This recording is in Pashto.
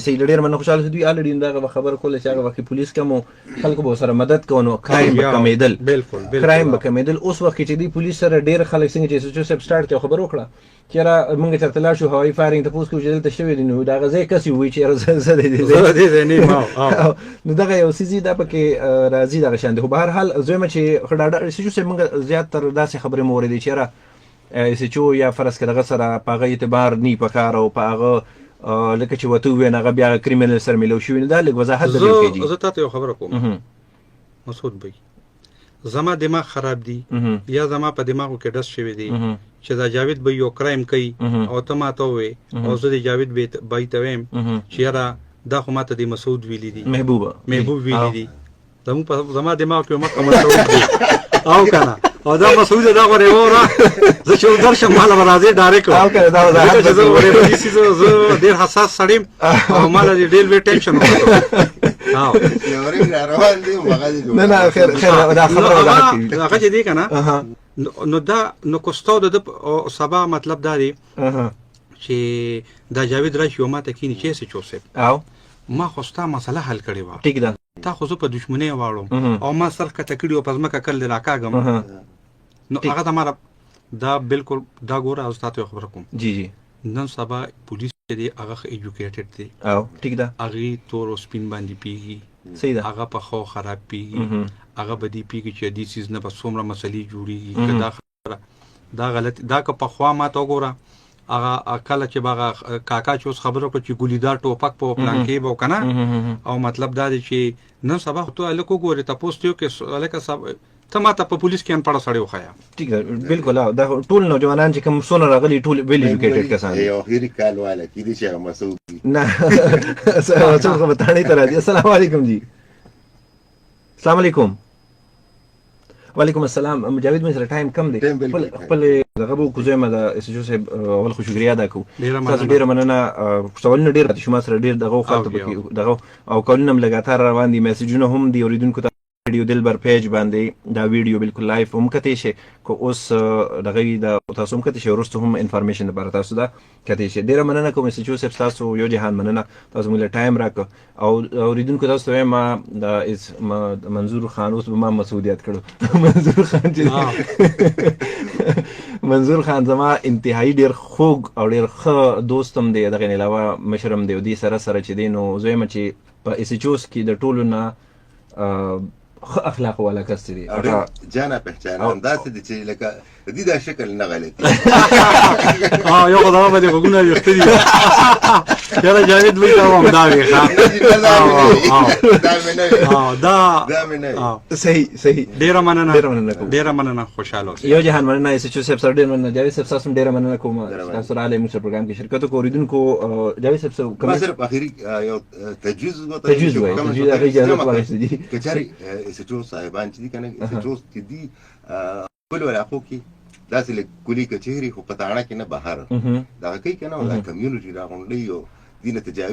سي ډېر من خوشاله دوی الډین دا خبر کوله چې هغه وخت پولیس کوم خلکو به سره مدد کوي کرایم به کمیدل بالکل کرایم به کمیدل اوس وخت چې دی پولیس سره ډېر خلک څنګه چې سچو سب سٹارټ ته خبر وکړه چې را موږ چرته لا شو هوایي فایرینګ ته پوس کوو چې دلته شوی دی نو دا غځای کسي وی چې زه دې نه نو دغه یو سيزي دا پکې راځي دغه شان دی خو بهر حال زویم چې خډاډه سچو سب موږ زیات تر داسې خبرې موردي چې را سچو یا فرض کړه دغه سره پاغه اعتبار نی پکار او پاغه لکه چې وته وې نه بیا کریمینل سره ملو شو نه دا لږ وضاحت درکې زه تاسو یو خبره کوم مسعود بھائی زما دماغ خراب دی یا زما په دماغو کې ډس شوی دی چې دا جاوید به یو کرایم کوي او ته ما ته وې او زه د جاوید بای ته ویم چې یاره دا خو ماته د مسعود ویلی دی محبوب ویلی دی زما دماغ کې مکه مسعود دی او کنه او دا مسعود دا غره وره زه چې درشم مال راځي ډایرکټ او کنه دا وضاحت زه ورې دې زه ډیر حساس سړیم او مال ډیر وی ټینشن وکړ نه خیر دا خبره وضاحت کوي هغه چې دی کنه نو دا نو کوستاو د سبا مطلب دا دی چې دا جاوید راشي او ما ته کینی چې څه چوسه او ما خوستا مسله حل کړې و ټیک ده تا خو زه په دښمنۍ واړم او ما سر کته کړی او پس مکه کړل راکاګم نو هغه د ماره دا بالکل دا ګوره او تاسو خبر کوم جی نن سبا پولیس دی هغه ایجوکیټډ دی او ټیک ده هغه تور سپین باندې پیږي صحیح ده هغه په خو خراب پیږي هغه بدی پیږي چې دې چیز نه په څومره مسلې جوړیږي دا خبره دا غلط دا که په خوا ما ته ګوره هغه کله چې باغه کاکا چې اوس خبره کو چې ګولیدار ټوپک په پلان کې به کنه او مطلب دا دی چې نن سبا ته الکو ګوره تاسو ته کې الکه صاحب ته ماته په پولیس کې ان پړه سړی وخایا ټیک ده بالکل دا ټول نوجوانان چې کوم سونه راغلي ټول ویل ایجوکیټډ کسان دي یو هیری کال والا کې دي چې مسعود نه څه خبره تانه تر دي السلام علیکم جی السلام علیکم وعلیکم السلام مجاوید مې سره ټایم کم دی خپل دغه بو کوزما د اس جو صاحب اول خو شکریا ادا کو تاسو ډیر مننه سوالونه ډیر شما سره ډیر دغه خاطر دغه او کولنم لګاتار روان دي میسجونه هم دی اوریدونکو ته ویډیو دلبر پیج باندې دا ویډیو بالکل لایف هم کته شي کو اوس دغه د تاسو هم کته شي ورسته هم انفارمیشن لپاره تاسو دا کته شي ډیر مننه کوم چې جو صاحب تاسو یو جهان مننه تاسو موږ ټایم راک او اوریدونکو تاسو ما د منظور خان اوس ما مسعودیت کړو منظور خان چې منظور خان زما انتهایی ډیر خوږ او ډیر ښه دوستم دی دغه علاوه مشرم دی دی سره چې دینو زویم چې په اسچوس کې د ټولو نه اخلاق والا کس دی جانا پہچانا انداز دي چې لکه دې دا شکل نه غلطي یو خدای باندې وګونه یختري یاره جاوید وی کوم دا وی دا مې صحیح ډیر مننه خوشاله یو جهان مننه اس چې صاحب سره ډیر مننه جاوید صاحب تاسو ډیر مننه کوم تاسو را لې موږ پروګرام کې شرکت کوریدونکو جاوید صاحب کوم صرف اخیری یو تجویز تجویز هغه اجازه ورکړي دي کچاري اس چې صاحبان چې کنه اس چې دي کول ولا خو کې داسې کلی کچهری خو پتاړه کې نه بهر دا کوي کنه دا کمیونټي راغونډي یو دینه تجاوز